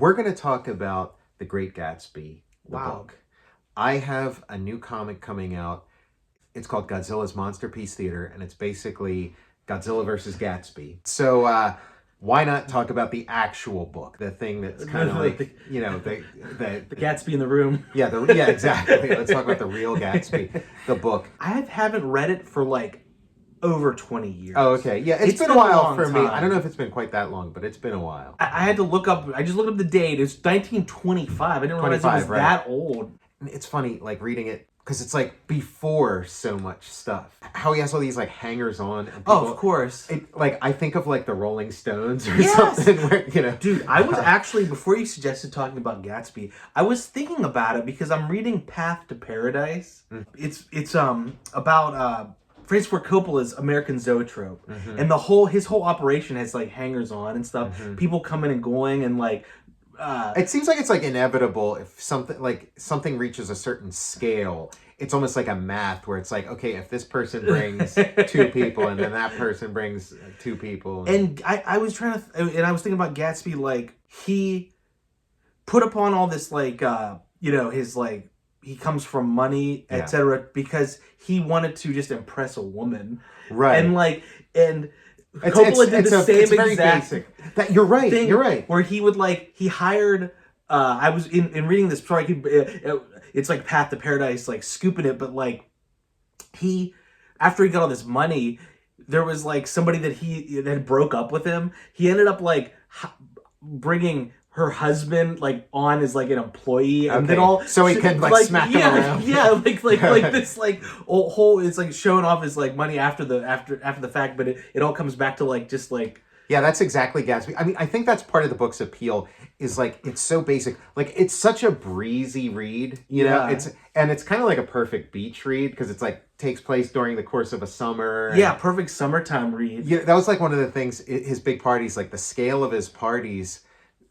We're going to talk about The Great Gatsby, the Wow. book. I have a new comic coming out. It's called Godzilla's Monsterpiece Theater, and it's basically Godzilla versus Gatsby. So why not talk about the actual book, the thing that's kind of like, you know, the Gatsby in the room. Yeah, yeah, exactly. Let's talk about the real Gatsby, the book. I haven't read it for like over 20 years. Oh, okay. Yeah, it's been a while for me. I don't know if it's been quite that long, but it's been a while. I had to look up, I just looked up the date. It's 1925. I didn't realize it was that old. It's funny, like, reading it, because it's, like, before so much stuff. How he has all these, like, hangers-on. And people, of course. Like, I think of, like, the Rolling Stones or something, where, you know. Dude, I was actually, before you suggested talking about Gatsby, I was thinking about it because I'm reading Path to Paradise. It's about Francis Ford Coppola's American Zoetrope. And his whole operation has, like, hangers-on and stuff. People coming and going and, like... it seems like it's like inevitable if something reaches a certain scale. It's almost like a math where it's like, okay, if this person brings two people and then that person brings two people. And I was trying to, and I was thinking about Gatsby, like, he put upon all this, like, you know, his, like, he comes from money, etc., because he wanted to just impress a woman. Right. And, like, Coppola did the same exact basic. You're right. Thing you're right. Where he would, like, he hired. I was in reading this story. It's like Path to Paradise, like, scooping it, but, like, after he got all this money, there was, like, somebody that broke up with him. He ended up, like, bringing her husband, like, on as, like, an employee, and then so he can, like smack him around. Yeah, like this, like, whole is, like, showing off his, like, money after the fact, but it all comes back to, like, just, like... Yeah, that's exactly Gatsby. I mean, I think that's part of the book's appeal, is, like, it's so basic. Like, it's such a breezy read, you know? It's kind of like a perfect beach read, because it's, like, takes place during the course of a summer. Yeah, perfect summertime read. Yeah, that was, like, one of the things, his big parties, like, the scale of his parties...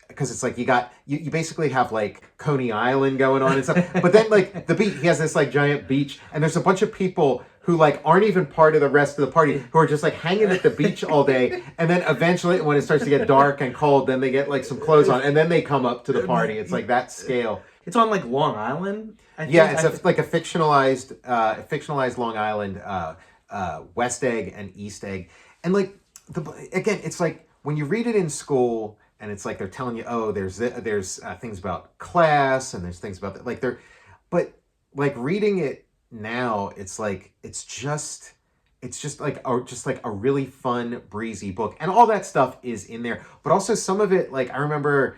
Because it's like you basically have like Coney Island going on and stuff, but then like the beach, he has this like giant beach, and there's a bunch of people who like aren't even part of the rest of the party, who are just like hanging at the beach all day, and then eventually when it starts to get dark and cold, then they get like some clothes on, and then they come up to the party. It's like that scale. It's on like Long Island. It's like a fictionalized Long Island, West Egg and East Egg, and like again, it's like when you read it in school. And it's like they're telling you, oh, there's things about class, and there's things about like but like reading it now, it's like it's just like a really fun, breezy book, and all that stuff is in there. But also some of it, like I remember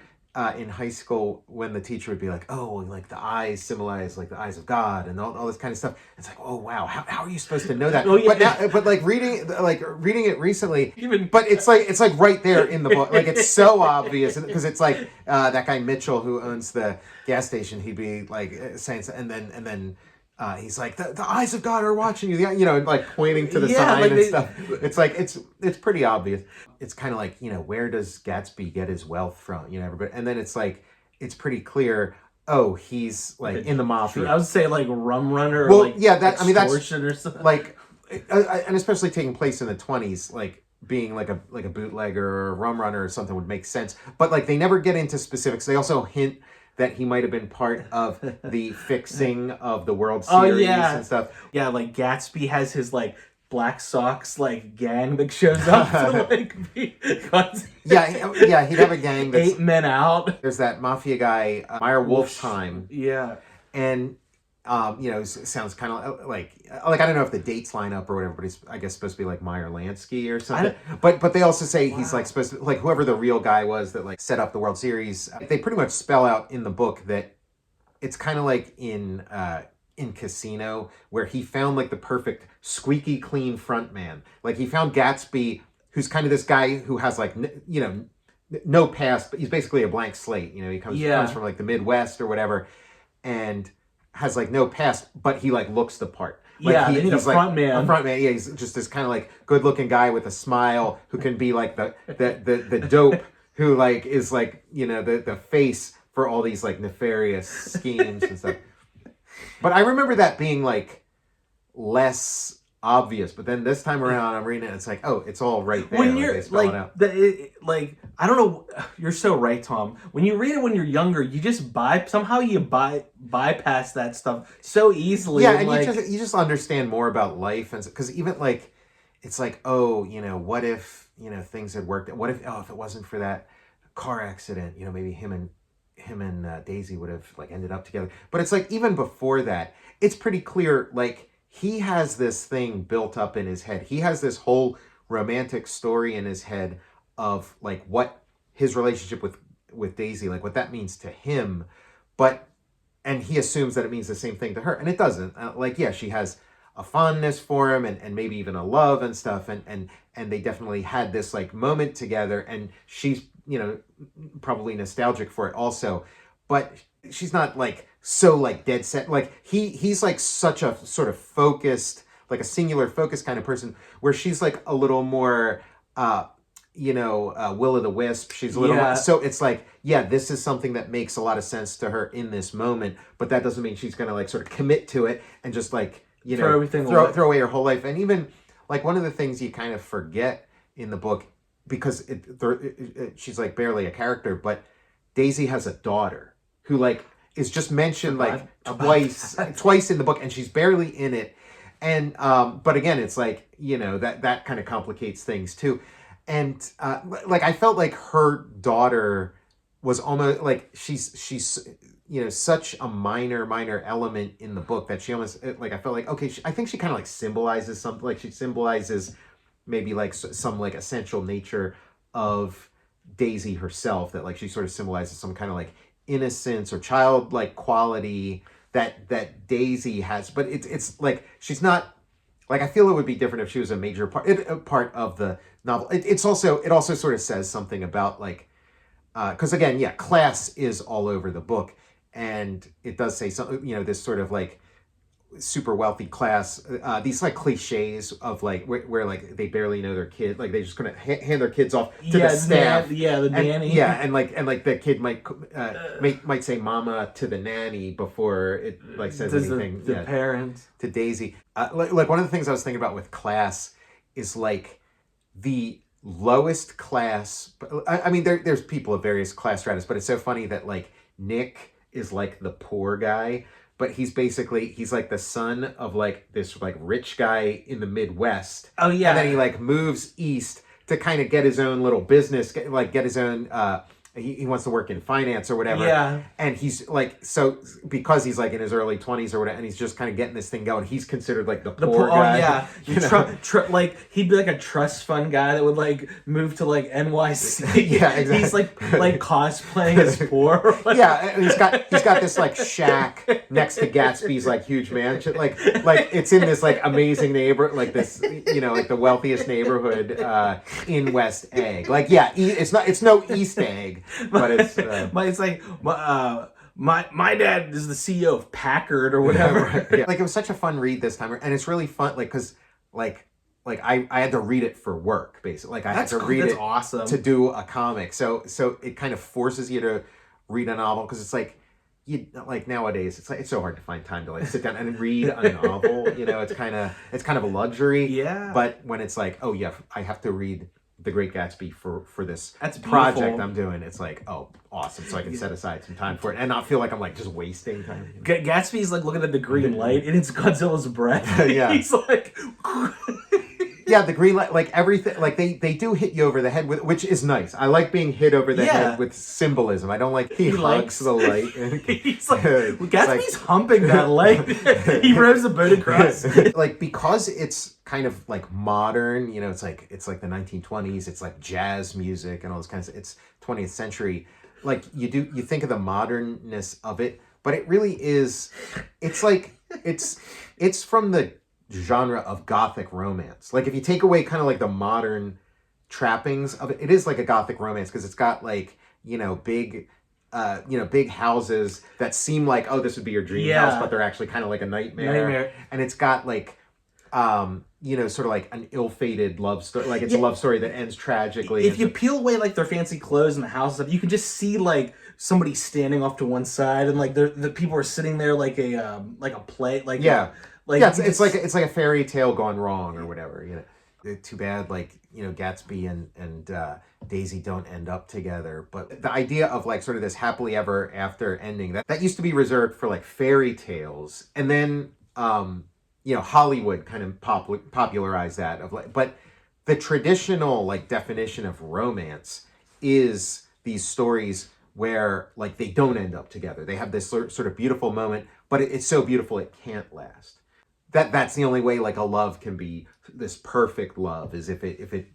in high school when the teacher would be like, oh, like the eyes symbolize like the eyes of God and all this kind of stuff. It's like, oh wow, how are you supposed to know that? Oh, yeah. But like reading it recently, but it's like right there in the book. Like it's so obvious because it's like that guy Mitchell who owns the gas station. He'd be like saying, and then. He's like, the eyes of God are watching you, you know, like pointing to the sign like and stuff. It's like, it's pretty obvious. It's kind of like, you know, where does Gatsby get his wealth from? You know, everybody, and then it's like, it's pretty clear. Oh, he's like in the mafia. I would say like rum runner. Well, or like that's or something. Like, and especially taking place in the 1920s, like being like a bootlegger or a rum runner or something would make sense. But like they never get into specifics. They also hint that he might have been part of the fixing of the World Series and stuff. Yeah, like Gatsby has his like Black Sox like gang that shows up to like be yeah, he'd have a gang that's 8 men out. There's that mafia guy, Meyer Wolfsheim. Yeah. And you know, sounds kind of like I don't know if the dates line up or whatever, but he's I guess supposed to be like Meyer Lansky or something. But they also say he's like supposed to like whoever the real guy was that like set up the World Series. They pretty much spell out in the book that it's kind of like in Casino, where he found like the perfect squeaky clean front man. Like he found Gatsby, who's kind of this guy who has like you know no past, but he's basically a blank slate. You know, he comes from like the Midwest or whatever, and has like no past, but he like looks the part. Like he's a front man. A front man. Yeah, he's just this kind of like good looking guy with a smile who can be like the dope who like is like, you know, the face for all these like nefarious schemes and stuff. But I remember that being like less obvious. But then this time around, I'm reading it, it's like, oh, it's all right there. When like, you're they spell it out. like I don't know, you're so right, Tom. When you read it when you're younger, you just bypass that stuff so easily. Yeah, and you just understand more about life, and because even like, it's like, oh, what if things had worked? What if if it wasn't for that car accident, maybe him and Daisy would have like ended up together. But it's like even before that, it's pretty clear like he has this thing built up in his head. He has this whole romantic story in his head of like what his relationship with Daisy, like what that means to him, and he assumes that it means the same thing to her, and it doesn't. Like, yeah, she has a fondness for him and maybe even a love and stuff, and they definitely had this like moment together, and she's probably nostalgic for it also, but she's not like so like dead set. Like he's like such a sort of focused, like a singular focus kind of person, where she's like a little more will o' the wisp. She's a little more, so it's like, yeah, this is something that makes a lot of sense to her in this moment, but that doesn't mean she's gonna like sort of commit to it and just like throw away her whole life. And even like one of the things you kind of forget in the book, because she's like barely a character, but Daisy has a daughter who like is just mentioned like twice in the book, and she's barely in it. And but again, it's like that kind of complicates things too. And like I felt like her daughter was almost like she's such a minor element in the book that she almost like, I felt like, okay, I think she kind of like symbolizes something, like she symbolizes maybe like some like essential nature of Daisy herself, that like she sort of symbolizes some kind of like innocence or childlike quality that Daisy has. But it's like she's not, like, I feel it would be different if she was a major part of the novel. It also sort of says something about like, because again, yeah, class is all over the book, and it does say something, this sort of like super wealthy class, these like cliches of like where like they barely know their kid, like they just gonna hand their kids off to the staff, the nanny, and like the kid might say mama to the nanny before it like says anything the parents to Daisy. Like one of the things I was thinking about with class is like the lowest class. I mean, there's people of various class stratas, but it's so funny that like Nick is like the poor guy, but he's like the son of like this like rich guy in the Midwest. Oh yeah. And then he like moves east to kind of get his own little business, get his own he wants to work in finance or whatever. Yeah. And he's like, so because he's like in his early 20s or whatever, and he's just kind of getting this thing going, he's considered like the poor guy. Oh yeah. Like he'd be like a trust fund guy that would like move to like NYC. Yeah, exactly. He's like cosplaying as poor. Yeah, and he's got this like shack next to Gatsby's like huge mansion. Like it's in this like amazing neighborhood, like this, like the wealthiest neighborhood in West Egg. Like, yeah, it's no East Egg. But it's like my dad is the CEO of Packard or whatever. Yeah, right. Yeah. Like it was such a fun read this time, and it's really fun, like because like I had to read it for work basically. Like I had to read it awesome to do a comic. So it kind of forces you to read a novel, because it's like like nowadays it's so hard to find time to like sit down and read a novel. It's kind of a luxury. Yeah. But when it's like, oh yeah, I have to read The Great Gatsby for this project I'm doing, it's like, oh, awesome, so I can set aside some time for it and not feel like I'm like just wasting time. Gatsby's like looking at the green light and it's Godzilla's breath. Yeah. He's like yeah, the green light, like everything, like they do hit you over the head with, which is nice. I like being hit over the head with symbolism. I don't like he hugs the light. He's like, Gatsby's humping that light. He rows a boat across. Like, because it's kind of like modern, it's like the 1920s. It's like jazz music and all this kind of. It's 20th century. Like you think of the modernness of it, but it really is. It's like it's from the genre of Gothic romance. Like if you take away kind of like the modern trappings of it, it is like a Gothic romance, because it's got like big big houses that seem like, oh, this would be your dream house, but they're actually kind of like a nightmare. And it's got like sort of like an ill-fated love story. Like it's a love story that ends tragically. If you peel away like their fancy clothes and the house stuff, you can just see like somebody standing off to one side, and like the people are sitting there like a play, like Like Yeah, it's like a fairy tale gone wrong or whatever. Too bad, like, Gatsby and Daisy don't end up together. But the idea of like sort of this happily ever after ending, that used to be reserved for like fairy tales, and then Hollywood kind of popularized that of like, but the traditional like definition of romance is these stories where like they don't end up together. They have this sort of beautiful moment, but it's so beautiful it can't last. That's the only way like a love can be this perfect love, is if it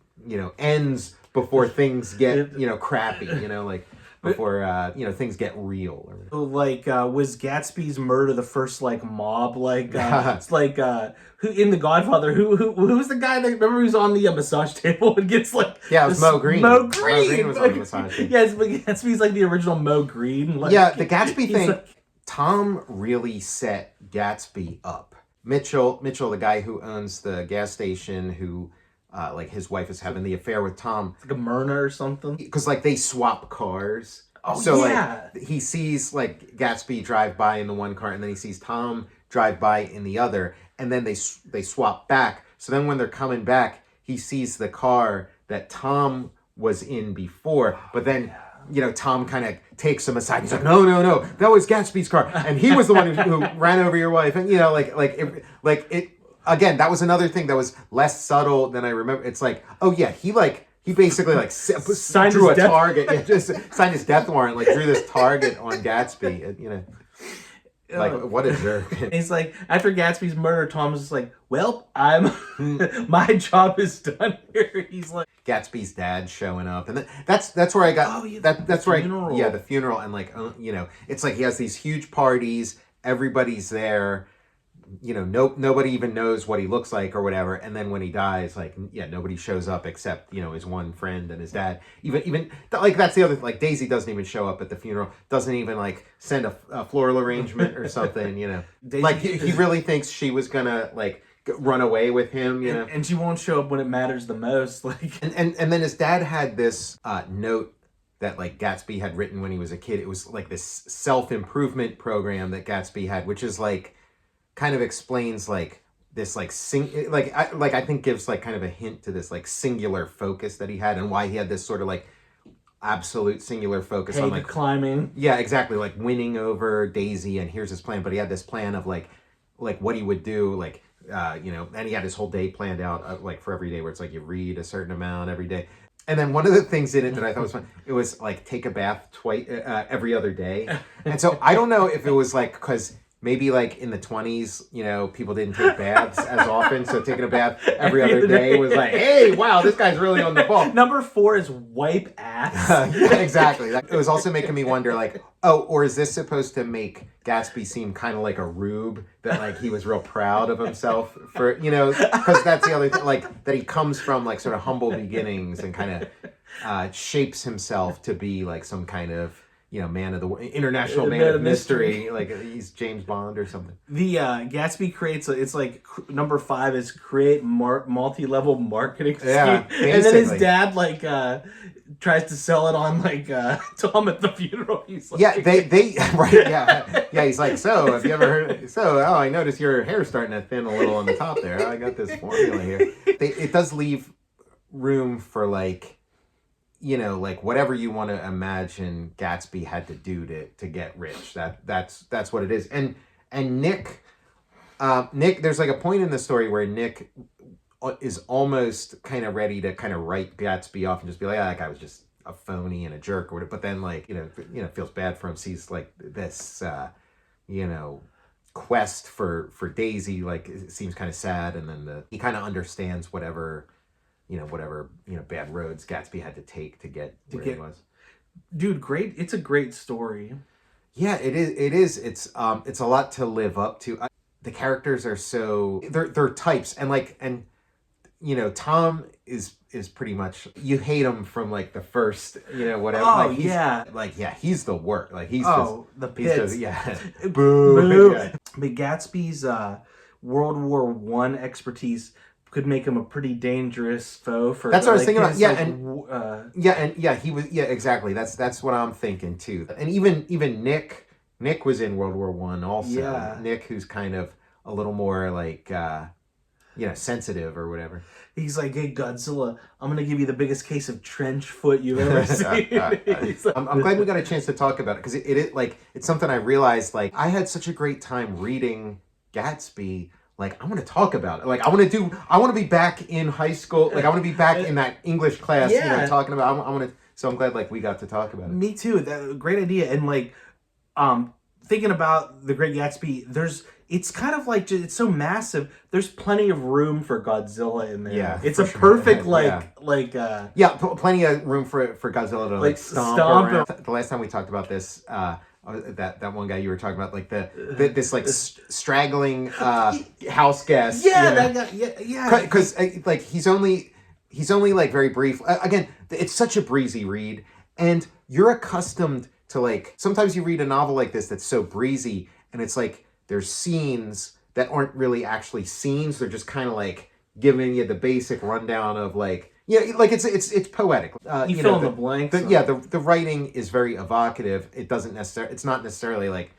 ends before things get crappy, like before things get real. Like was Gatsby's murder the first like mob like it's like who in The Godfather who was the guy that remember he was on the massage table and gets like it was Mo Green. Mo Green was on the massage table. Yes, but Gatsby's like the original Mo Green. Like, yeah, the Gatsby thing. Like, Tom really set Gatsby up. Mitchell, the guy who owns the gas station, who like his wife is having the affair with Tom. like a Myrna or something. Because like they swap cars. Oh, so yeah. like he sees like Gatsby drive by in the one car, and then he sees Tom drive by in the other, and then they swap back. So then when they're coming back, he sees the car that Tom was in before, but then Tom kind of takes him aside. He's like, no, that was Gatsby's car, and he was the one who ran over your wife, and it again. That was another thing that was less subtle than I remember. It's like, oh yeah, he basically like drew a target. Yeah, just signed his death warrant. Like drew this target on Gatsby. Like what a jerk. He's like, after Gatsby's murder, Tom's just like, well, my job is done here. He's like, Gatsby's dad showing up, and that's where I got that's where the funeral, and like it's like he has these huge parties, everybody's there. Nobody even knows what he looks like or whatever, and then when he dies, like nobody shows up except his one friend and his dad. Even like that's the other, like Daisy doesn't even show up at the funeral, doesn't even like send a floral arrangement or something. Daisy, like he really thinks she was gonna like run away with him, and she won't show up when it matters the most. Like and then his dad had this note that like Gatsby had written when he was a kid. It was like this self-improvement program that Gatsby had, which is like kind of explains like this like I think gives like kind of a hint to this like singular focus that he had, and why he had this sort of like absolute singular focus on like climbing. Yeah, exactly, like winning over Daisy, and here's his plan. But he had this plan of like what he would do, like and he had his whole day planned out, like for every day, where it's like you read a certain amount every day. And then one of the things in it that I thought was fun, it was like take a bath twice every other day. And so I don't know if it was like because maybe like in the 20s, people didn't take baths as often, so taking a bath every other day was like, hey, wow, this guy's really on the ball. Number 4 is wipe ass. Yeah, exactly. It was also making me wonder, like, oh, or is this supposed to make Gatsby seem kind of like a rube, that like he was real proud of himself for, because that's the other thing, like that he comes from like sort of humble beginnings and kind of shapes himself to be like some kind of man of the international man of mystery, like he's James Bond or something. The Gatsby creates it's like number 5 is create multi-level marketing scheme, and then his dad like tries to sell it on like Tom at the funeral. He's like, they right, yeah. He's like, so have you ever heard? I noticed your hair's starting to thin a little on the top there. I got this formula here. It does leave room for like, like whatever you want to imagine Gatsby had to do to get rich. That's what it is. And Nick, there's like a point in the story where Nick is almost kind of ready to kind of write Gatsby off and just be like, that guy was just a phony and a jerk or whatever. But then like, feels bad for him, sees like this, quest for Daisy, like it seems kind of sad. And then he kind of understands whatever bad roads Gatsby had to take to get where he was. Dude, great. It's a great story. Yeah, it is. It's a lot to live up to. The characters are so they're types, and Tom is pretty much, you hate him from like the first, whatever. Oh, like he's the worst. Like he's the pits. Boo. Yeah. But Gatsby's World War I expertise could make him a pretty dangerous foe for. That's what I was thinking about. Yeah, like, he was. Yeah, exactly. That's what I'm thinking too. And even Nick was in World War I also. Yeah. Nick, who's kind of a little more like sensitive or whatever. He's like, hey, Godzilla, I'm gonna give you the biggest case of trench foot you've ever seen. Like, I'm glad we got a chance to talk about it because it's something I realized. Like, I had such a great time reading Gatsby. Like, I want to talk about it. Like, I want to be back in high school. Like, I want to be back in that English class, talking about, I want to, so I'm glad, like, we got to talk about it. Me too. Great idea. And, like, thinking about The Great Gatsby, it's kind of like, it's so massive. There's plenty of room for Godzilla in there. Yeah, it's a perfect, plenty of room for Godzilla to, like, stomp around. The last time we talked about this, that one guy you were talking about, like this like straggling house guest. Yeah, that guy. Yeah. Because like he's only like very brief. Again, it's such a breezy read, and you're accustomed to, like, sometimes you read a novel like this that's so breezy, and it's like there's scenes that aren't really actually scenes. They're just kind of like giving you the basic rundown of, like. Yeah, like it's poetic. You fill in the blanks. The writing is very evocative. It's not necessarily like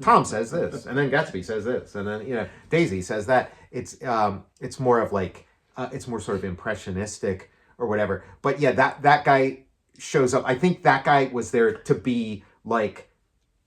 Tom says this, and then Gatsby says this, and then Daisy says that. It's more of like it's more sort of impressionistic or whatever. But yeah, that guy shows up. I think that guy was there to be like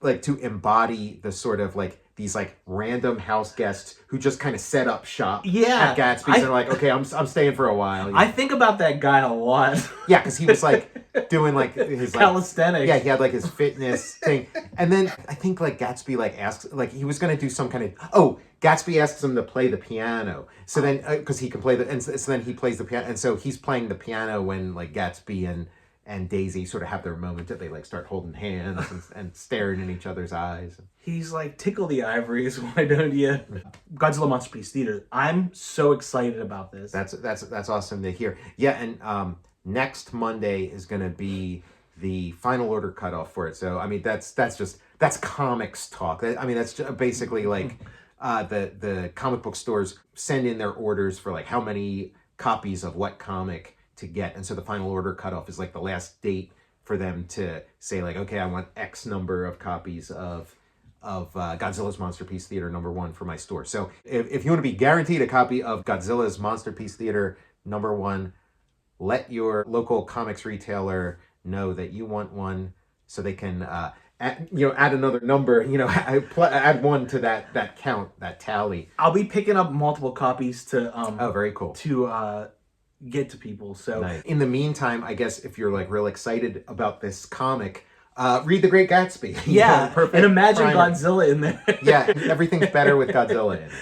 to embody the sort of like these like random house guests who just kind of set up shop at Gatsby's and are like, okay, I'm staying for a while. I think about that guy a lot. Yeah, because he was like doing like his calisthenics. Yeah, he had like his fitness thing, and then I think like Gatsby like asks, like he was gonna do some kind of Gatsby asks him to play the piano. So then because he can play and so then he plays the piano, and so he's playing the piano when like Gatsby and Daisy sort of have their moment that they like start holding hands and staring in each other's eyes. He's like, tickle the ivories, why don't you? Godzilla Monsterpiece Theater. I'm so excited about this. That's awesome to hear. Yeah, and next Monday is going to be the final order cutoff for it. So I mean, that's comics talk. I mean, that's just basically like the comic book stores send in their orders for like how many copies of what comic to get, and so the final order cutoff is like the last date for them to say like, okay, I want X number of copies of Godzilla's Monsterpiece Theater #1 for my store. So if you want to be guaranteed a copy of Godzilla's Monsterpiece Theater #1, let your local comics retailer know that you want one, so they can add another number, add one to that count, that tally. I'll be picking up multiple copies to very cool, to get to people. So nice. In the meantime, I guess if you're like real excited about this comic, read The Great Gatsby. Yeah, and imagine primer. Godzilla in there. Yeah, everything's better with Godzilla in it.